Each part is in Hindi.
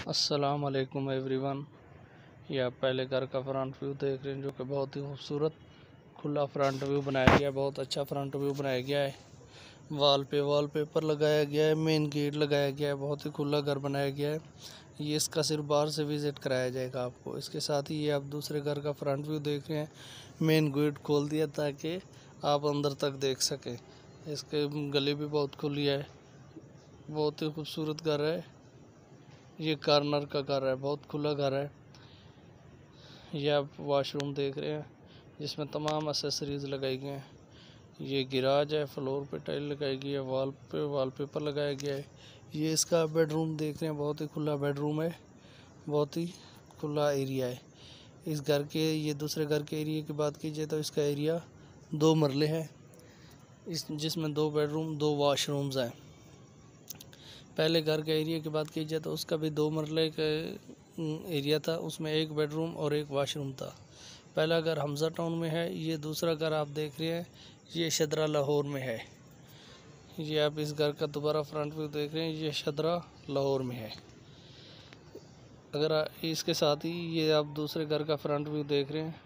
अस्सलाम वालेकुम एवरीवन। ये आप पहले घर का फ्रंट व्यू देख रहे हैं, जो कि बहुत ही खूबसूरत खुला फ्रंट व्यू बनाया गया है। बहुत अच्छा फ्रंट व्यू बनाया गया है। वॉलपेपर लगाया गया है, मेन गेट लगाया गया है। बहुत ही खुला घर बनाया गया है। ये इसका सिर्फ बाहर से विज़िट कराया जाएगा आपको। इसके साथ ही ये आप दूसरे घर का फ्रंट व्यू देख रहे हैं। मेन गेट खोल दिया ताकि आप अंदर तक देख सकें। इसके गली भी बहुत खुली है। बहुत ही खूबसूरत घर है। ये कॉर्नर का घर है, बहुत खुला घर है। ये आप वॉशरूम देख रहे हैं, जिसमें तमाम एसेसरीज लगाई गई हैं। ये गिराज है, फ्लोर पे टाइल लगाई गई है, वॉल पे वॉलपेपर लगाया गया है। ये इसका बेडरूम देख रहे हैं, बहुत ही खुला बेडरूम है, बहुत ही खुला एरिया है। इस घर के ये दूसरे घर के एरिया की बात कीजिए तो इसका एरिया 2 मरले है, जिसमें 2 बेडरूम 2 वॉशरूम्स हैं। पहले घर के एरिया की बात कीजिए तो उसका भी 2 मरले का एरिया था, उसमें 1 बेडरूम और 1 वॉशरूम था। पहला घर हमजा टाउन में है। ये दूसरा घर आप देख रहे हैं, ये शदरा लाहौर में है। ये आप इस घर का दोबारा फ्रंट व्यू देख रहे हैं, ये शदरा लाहौर में है। इसके साथ ही ये आप दूसरे घर का फ्रंट व्यू देख रहे हैं,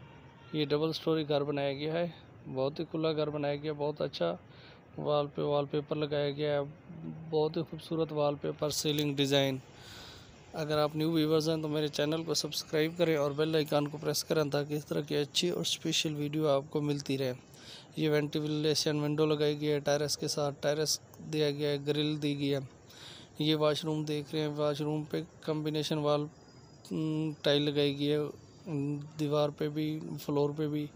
ये डबल स्टोरी घर बनाया गया है। बहुत ही खुला घर बनाया गया, बहुत अच्छा वॉलपेपर लगाया गया है। बहुत ही खूबसूरत वॉलपेपर, सीलिंग डिज़ाइन। अगर आप न्यू व्यूवर्स हैं तो मेरे चैनल को सब्सक्राइब करें और बेल आइकन को प्रेस करें ताकि इस तरह की अच्छी और स्पेशल वीडियो आपको मिलती रहे। ये वेंटिलेशन विंडो लगाई गई है, टेरेस के साथ टेरेस दिया गया है, ग्रिल दी गई है। ये वॉशरूम देख रहे हैं, वॉशरूम पे कम्बिनेशन वाल टाइल लगाई गई है, दीवार पे भी फ्लोर पे भी।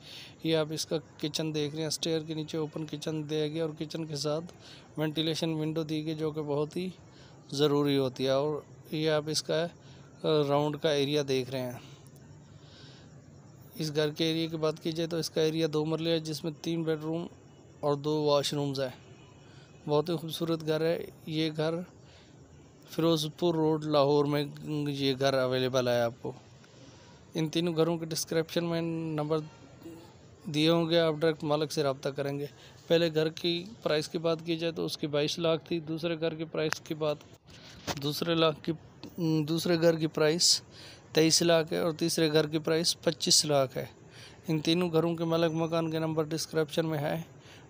ये आप इसका किचन देख रहे हैं, स्टेयर के नीचे ओपन किचन दिया गया और किचन के साथ वेंटिलेशन विंडो दी गई, जो कि बहुत ही ज़रूरी होती है। और ये आप इसका राउंड का एरिया देख रहे हैं। इस घर के एरिया की बात कीजिए तो इसका एरिया 2 मरले है, जिसमें 3 बेडरूम और 2 वॉशरूम्स हैं। बहुत ही खूबसूरत घर है। ये घर फिरोज़पुर रोड लाहौर में ये घर अवेलेबल है आपको। इन तीनों घरों के डिस्क्रिप्शन में नंबर दिए होंगे, आप डायरेक्ट मालिक से रब्ता करेंगे। पहले घर की प्राइस की बात की जाए तो उसकी 22 लाख थी। दूसरे घर की प्राइस की बात दूसरे घर की प्राइस 23 लाख है और तीसरे घर की प्राइस 25 लाख है। इन तीनों घरों के मालिक मकान के नंबर डिस्क्रिप्शन में है,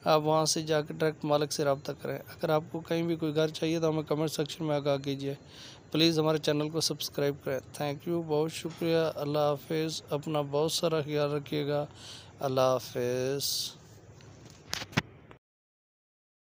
आप वहां से जाकर डायरेक्ट मालिक से रब्ता करें। अगर आपको कहीं भी कोई घर चाहिए तो हमें कमेंट सेक्शन में आगाह कीजिए। प्लीज़ हमारे चैनल को सब्सक्राइब करें। थैंक यू, बहुत शुक्रिया। अल्लाह हाफिज़। अपना बहुत सारा ख्याल रखिएगा। अल्लाह हाफिज़।